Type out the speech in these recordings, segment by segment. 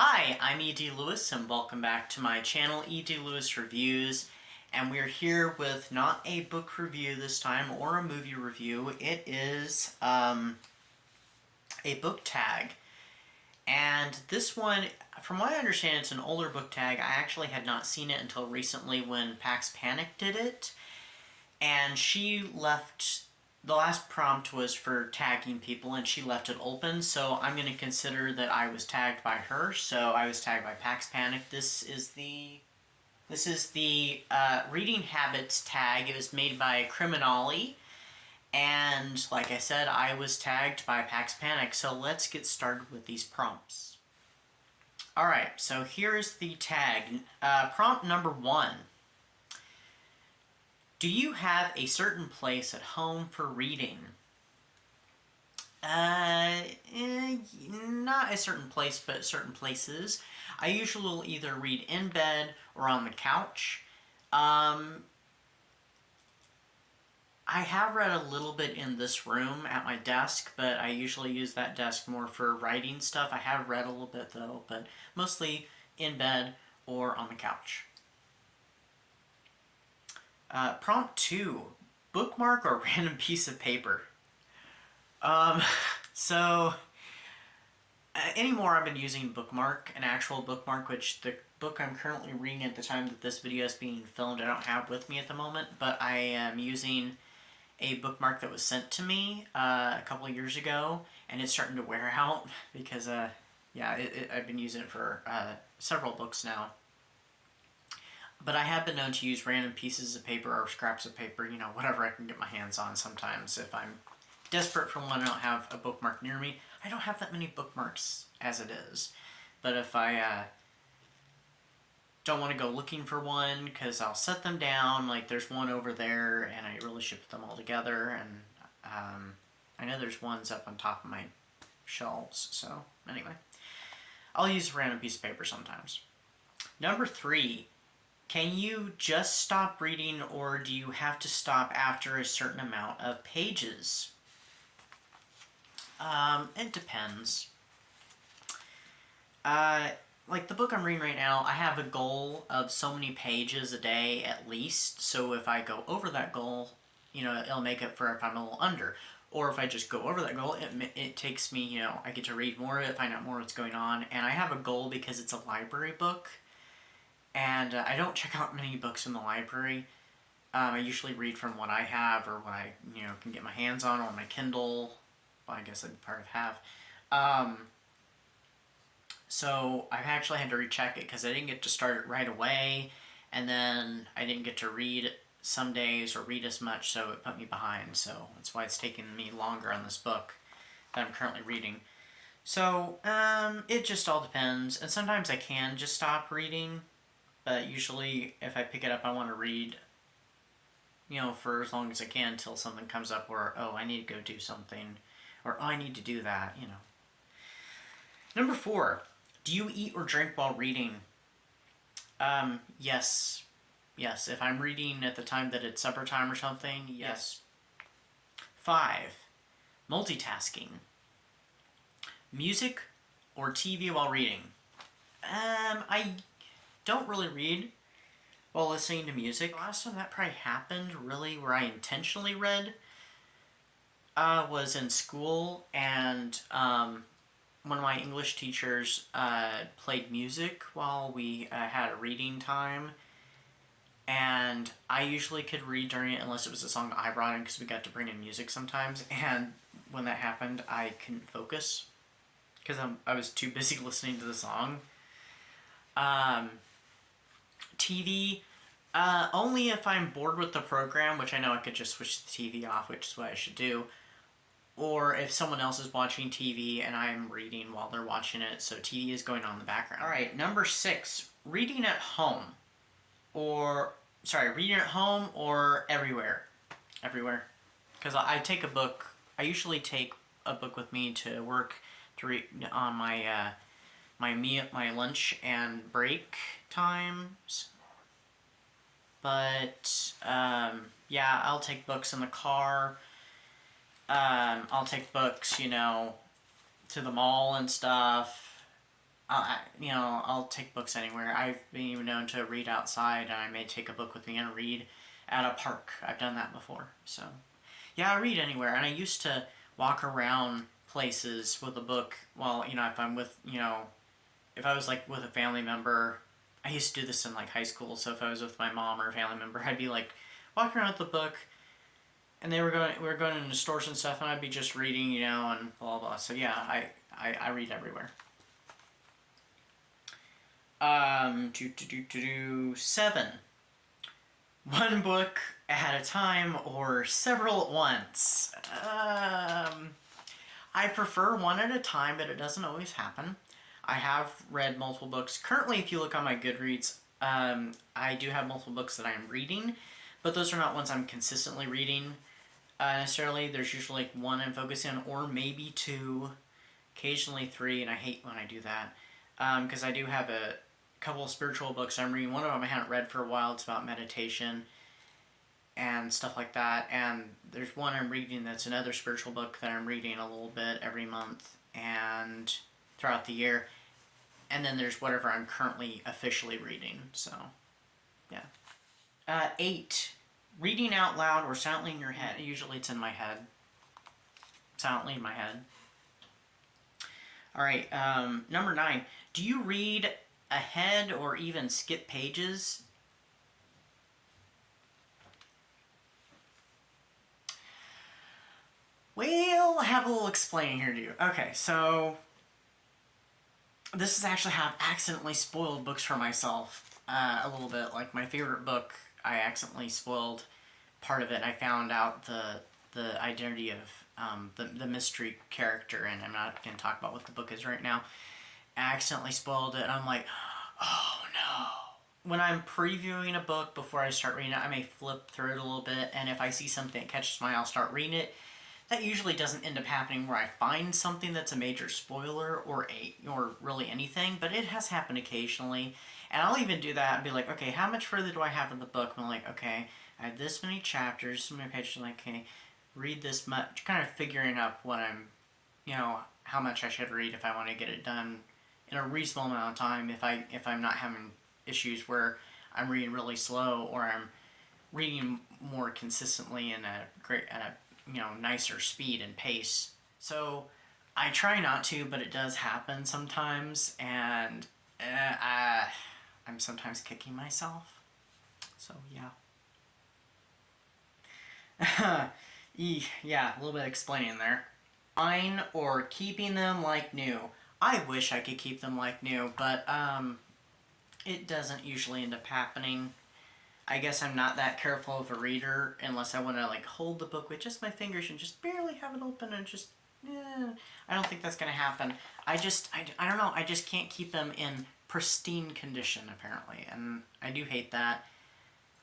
Hi, I'm E.D. Lewis and welcome back to my channel, E.D. Lewis Reviews. And we're here with not a book review this time or a movie review. It is a book tag. And this one, from what I understand, it's an older book tag. I actually had not seen it until recently when Pax Panic did it. And she left, the last prompt was for tagging people and she left it open, so I'm going to consider that I was tagged by her. So I was tagged by Pax Panic. This is the Reading Habits tag. It was made by Criminali, and like I said, I was tagged by Pax Panic. So let's get started with these prompts. Alright, so here's the tag. Prompt number 1. Do you have a certain place at home for reading? Not a certain place, but certain places. I usually will either read in bed or on the couch. I have read a little bit in this room at my desk, but I usually use that desk more for writing stuff. I have read a little bit though, but mostly in bed or on the couch. Prompt 2, bookmark or random piece of paper. Anymore I've been using Bookmark, an actual bookmark, which the book I'm currently reading at the time that this video is being filmed I don't have with me at the moment, but I am using a bookmark that was sent to me a couple of years ago, and it's starting to wear out because, I've been using it for several books now. But I have been known to use random pieces of paper or scraps of paper, whatever I can get my hands on sometimes. If I'm desperate for one, I don't have a bookmark near me. I don't have that many bookmarks as it is. But if I don't want to go looking for one, because I'll set them down, like there's one over there, and I really should put them all together. And I know there's ones up on top of my shelves, so anyway. I'll use a random piece of paper sometimes. Number 3. Can you just stop reading, or do you have to stop after a certain amount of pages? It depends. Like the book I'm reading right now, I have a goal of so many pages a day at least, so if I go over that goal, it'll make up for if I'm a little under. Or if I just go over that goal, it takes me, I get to read more of it, find out more what's going on, and I have a goal because it's a library book. And I don't check out many books in the library. I usually read from what I have or what I, can get my hands on my Kindle. Well, I guess I'd part of have. So I've actually had to recheck it because I didn't get to start it right away. And then I didn't get to read some days or read as much, so it put me behind. So that's why it's taken me longer on this book that I'm currently reading. So it just all depends. And sometimes I can just stop reading. But usually, if I pick it up, I want to read, for as long as I can until something comes up where, oh, I need to go do something, or oh, I need to do that, Number 4, do you eat or drink while reading? Yes. Yes, if I'm reading at the time that it's supper time or something, yes. 5, multitasking. Music or TV while reading? I don't really read while listening to music. The last time that probably happened, really, where I intentionally read, was in school, and one of my English teachers played music while we had a reading time, and I usually could read during it unless it was a song I brought in, because we got to bring in music sometimes, and when that happened, I couldn't focus, because I was too busy listening to the song. TV, only if I'm bored with the program, which I know I could just switch the TV off, which is what I should do, or if someone else is watching TV and I'm reading while they're watching it, so TV is going on in the background. Alright, number 6, reading at home, reading at home or everywhere. Everywhere. Because I usually take a book with me to work to read on my my lunch and break times. But I'll take books in the car. I'll take books, to the mall and stuff. I'll take books anywhere. I've been even known to read outside, and I may take a book with me and read at a park. I've done that before. So, yeah, I read anywhere. And I used to walk around places with a book while, if I'm with, if I was like with a family member. I used to do this in like high school. So if I was with my mom or a family member, I'd be like walking around with the book, and we were going into stores and stuff, and I'd be just reading, and blah blah. So yeah, I read everywhere. 7. One book at a time or several at once. I prefer one at a time, but it doesn't always happen. I have read multiple books. Currently, if you look on my Goodreads, I do have multiple books that I'm reading, but those are not ones I'm consistently reading necessarily. There's usually like one I'm focusing on, or maybe 2, occasionally 3, and I hate when I do that. Because I do have a couple of spiritual books I'm reading. One of them I haven't read for a while. It's about meditation and stuff like that. And there's one I'm reading that's another spiritual book that I'm reading a little bit every month and throughout the year. And then there's whatever I'm currently officially reading. So, yeah. 8. Reading out loud or silently in your head. Usually it's in my head. Silently in my head. Alright, number 9. Do you read ahead or even skip pages? Well, I have a little explaining here to do. Okay, so this is actually how I've accidentally spoiled books for myself a little bit. Like my favorite book, I accidentally spoiled part of it. I found out the identity of the mystery character, and I'm not going to talk about what the book is right now. I accidentally spoiled it, and I'm like, oh no. When I'm previewing a book before I start reading it, I may flip through it a little bit, and if I see something that catches my eye, I'll start reading it. That usually doesn't end up happening where I find something that's a major spoiler or really anything, but it has happened occasionally. And I'll even do that and be like, okay, how much further do I have in the book? And I'm like, okay, I have this many chapters, so many pages. Like, okay, read this much, kind of figuring up what I'm, how much I should read if I want to get it done in a reasonable amount of time. If I'm not having issues where I'm reading really slow or I'm reading more consistently in a nicer speed and pace. So I try not to, but it does happen sometimes, and I'm sometimes kicking myself. So yeah. Yeah, a little bit of explaining there. Fine or keeping them like new. I wish I could keep them like new, but it doesn't usually end up happening. I guess I'm not that careful of a reader unless I want to like hold the book with just my fingers and just barely have it open and just, I don't think that's going to happen. I don't know, I just can't keep them in pristine condition apparently, and I do hate that.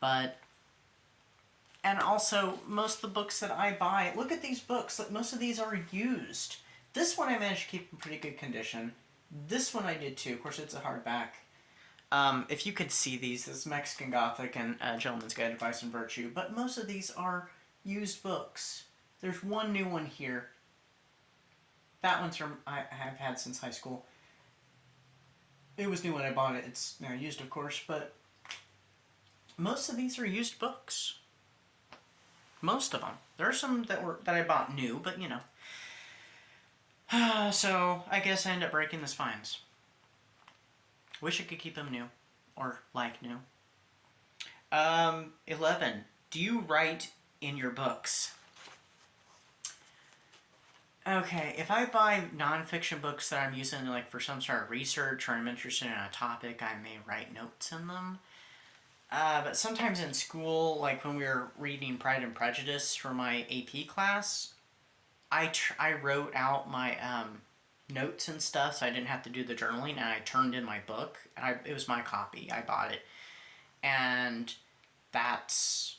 And also, most of the books that I buy, look at these books, most of these are used. This one I managed to keep in pretty good condition. This one I did too, of course it's a hardback. If you could see these, this is Mexican Gothic and Gentleman's Guide to Vice and Virtue, but most of these are used books. There's one new one here. That one's from, I have had since high school. It was new when I bought it. It's now used, of course, but most of these are used books. Most of them. There are some that I bought new, but so I guess I end up breaking the spines. Wish I could keep them new, or like new. 11. Do you write in your books? Okay, if I buy nonfiction books that I'm using like for some sort of research or I'm interested in a topic, I may write notes in them. But sometimes in school, like when we were reading Pride and Prejudice for my AP class, I wrote out my notes and stuff, so I didn't have to do the journaling, and I turned in my book. It was my copy. I bought it, and that's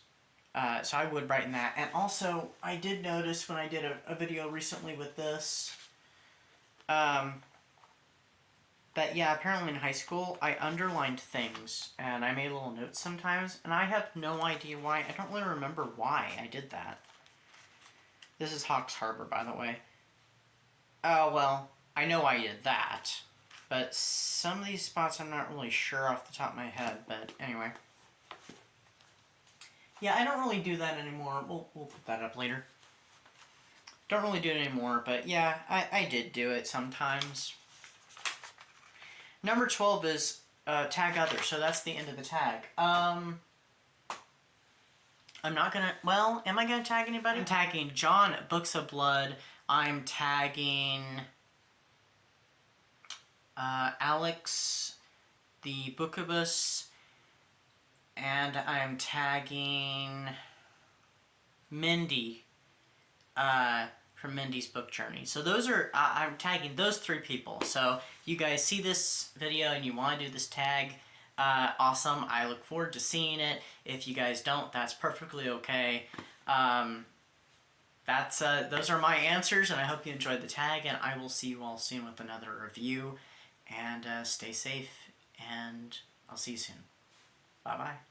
so I would write in that. And also, I did notice when I did a video recently with this, that yeah, apparently in high school I underlined things and I made little notes sometimes, and I have no idea why. I don't really remember why I did that. This is Hawks Harbor, by the way. Oh well, I know I did that, but some of these spots I'm not really sure off the top of my head, but anyway. Yeah, I don't really do that anymore. We'll put that up later. Don't really do it anymore, but yeah, I did do it sometimes. Number 12 is tag other, so that's the end of the tag. I'm not gonna, well, am I gonna tag anybody? I'm tagging John at Books of Blood. I'm tagging Alex, the Bookabus, and I'm tagging Mindy from Mindy's Book Journey. So those are, I'm tagging those 3 people. So you guys see this video and you want to do this tag, awesome. I look forward to seeing it. If you guys don't, that's perfectly okay. Those are my answers, and I hope you enjoyed the tag, and I will see you all soon with another review. And stay safe, and I'll see you soon. Bye-bye.